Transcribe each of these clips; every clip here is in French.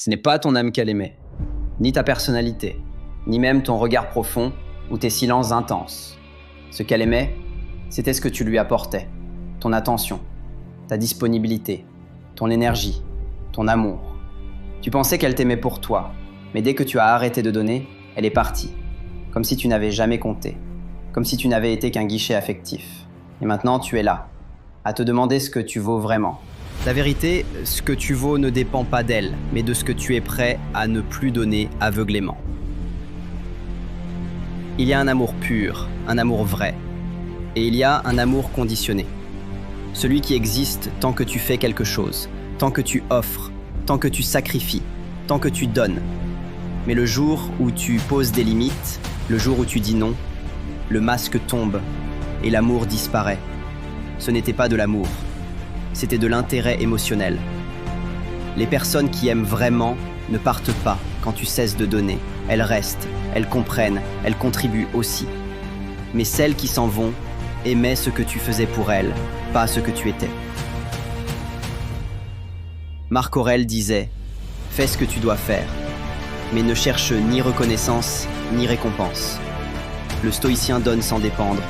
Ce n'est pas ton âme qu'elle aimait, ni ta personnalité, ni même ton regard profond ou tes silences intenses. Ce qu'elle aimait, c'était ce que tu lui apportais, ton attention, ta disponibilité, ton énergie, ton amour. Tu pensais qu'elle t'aimait pour toi, mais dès que tu as arrêté de donner, elle est partie, comme si tu n'avais jamais compté, comme si tu n'avais été qu'un guichet affectif. Et maintenant, tu es là, à te demander ce que tu vaux vraiment. La vérité, ce que tu vaux ne dépend pas d'elle, mais de ce que tu es prêt à ne plus donner aveuglément. Il y a un amour pur, un amour vrai, et il y a un amour conditionné. Celui qui existe tant que tu fais quelque chose, tant que tu offres, tant que tu sacrifies, tant que tu donnes. Mais le jour où tu poses des limites, le jour où tu dis non, le masque tombe et l'amour disparaît. Ce n'était pas de l'amour, c'était de l'intérêt émotionnel. Les personnes qui aiment vraiment ne partent pas quand tu cesses de donner. Elles restent, elles comprennent, elles contribuent aussi. Mais celles qui s'en vont aimaient ce que tu faisais pour elles, pas ce que tu étais. Marc Aurèle disait « Fais ce que tu dois faire, mais ne cherche ni reconnaissance ni récompense. » Le stoïcien donne sans dépendre.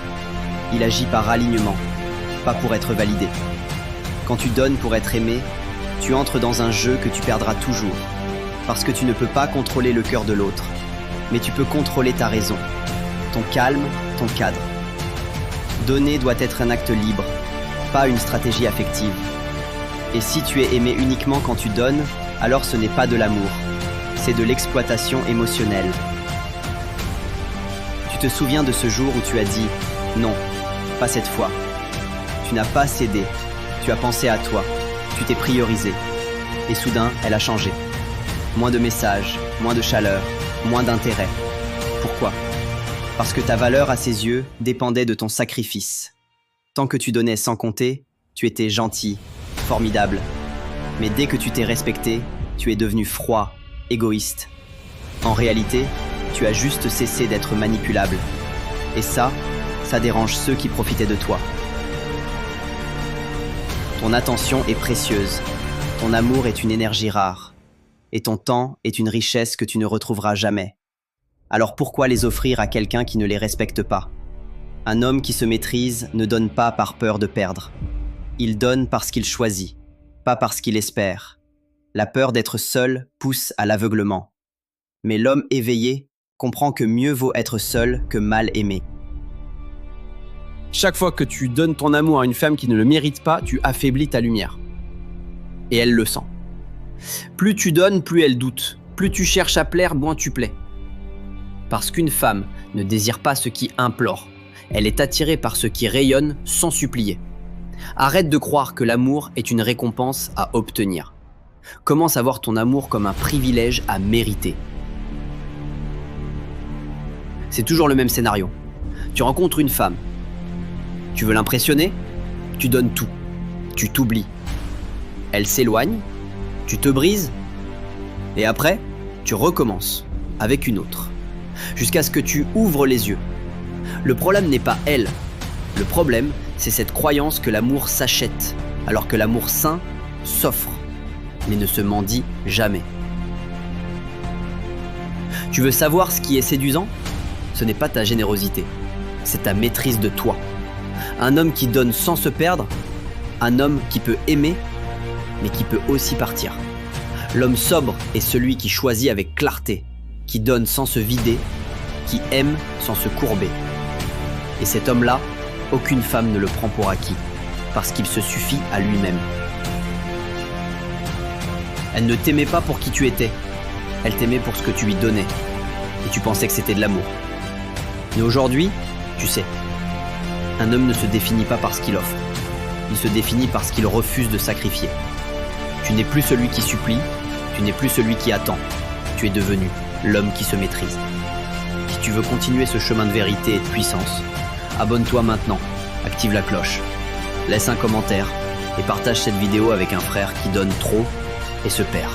Il agit par alignement, pas pour être validé. Quand tu donnes pour être aimé, tu entres dans un jeu que tu perdras toujours. Parce que tu ne peux pas contrôler le cœur de l'autre, mais tu peux contrôler ta raison, ton calme, ton cadre. Donner doit être un acte libre, pas une stratégie affective. Et si tu es aimé uniquement quand tu donnes, alors ce n'est pas de l'amour, c'est de l'exploitation émotionnelle. Tu te souviens de ce jour où tu as dit « Non, pas cette fois ». Tu n'as pas cédé, tu as pensé à toi, tu t'es priorisé. Et soudain, elle a changé. Moins de messages, moins de chaleur, moins d'intérêt. Pourquoi ? Parce que ta valeur à ses yeux dépendait de ton sacrifice. Tant que tu donnais sans compter, tu étais gentil, formidable. Mais dès que tu t'es respecté, tu es devenu froid, égoïste. En réalité, tu as juste cessé d'être manipulable. Et ça dérange ceux qui profitaient de toi. Ton attention est précieuse, ton amour est une énergie rare, et ton temps est une richesse que tu ne retrouveras jamais. Alors pourquoi les offrir à quelqu'un qui ne les respecte pas ? Un homme qui se maîtrise ne donne pas par peur de perdre. Il donne parce qu'il choisit, pas parce qu'il espère. La peur d'être seul pousse à l'aveuglement. Mais l'homme éveillé comprend que mieux vaut être seul que mal aimé. Chaque fois que tu donnes ton amour à une femme qui ne le mérite pas, tu affaiblis ta lumière. Et elle le sent. Plus tu donnes, plus elle doute. Plus tu cherches à plaire, moins tu plais. Parce qu'une femme ne désire pas ce qui implore. Elle est attirée par ce qui rayonne sans supplier. Arrête de croire que l'amour est une récompense à obtenir. Commence à voir ton amour comme un privilège à mériter. C'est toujours le même scénario. Tu rencontres une femme. Tu veux l'impressionner ? Tu donnes tout. Tu t'oublies. Elle s'éloigne, tu te brises, et après, tu recommences avec une autre, jusqu'à ce que tu ouvres les yeux. Le problème n'est pas elle. Le problème, c'est cette croyance que l'amour s'achète, alors que l'amour sain s'offre, mais ne se mendie jamais. Tu veux savoir ce qui est séduisant ? Ce n'est pas ta générosité, c'est ta maîtrise de toi. Un homme qui donne sans se perdre, un homme qui peut aimer, mais qui peut aussi partir. L'homme sobre est celui qui choisit avec clarté, qui donne sans se vider, qui aime sans se courber. Et cet homme-là, aucune femme ne le prend pour acquis, parce qu'il se suffit à lui-même. Elle ne t'aimait pas pour qui tu étais, elle t'aimait pour ce que tu lui donnais, et tu pensais que c'était de l'amour. Mais aujourd'hui, tu sais, un homme ne se définit pas par ce qu'il offre, il se définit par ce qu'il refuse de sacrifier. Tu n'es plus celui qui supplie, tu n'es plus celui qui attend, tu es devenu l'homme qui se maîtrise. Si tu veux continuer ce chemin de vérité et de puissance, abonne-toi maintenant, active la cloche, laisse un commentaire et partage cette vidéo avec un frère qui donne trop et se perd.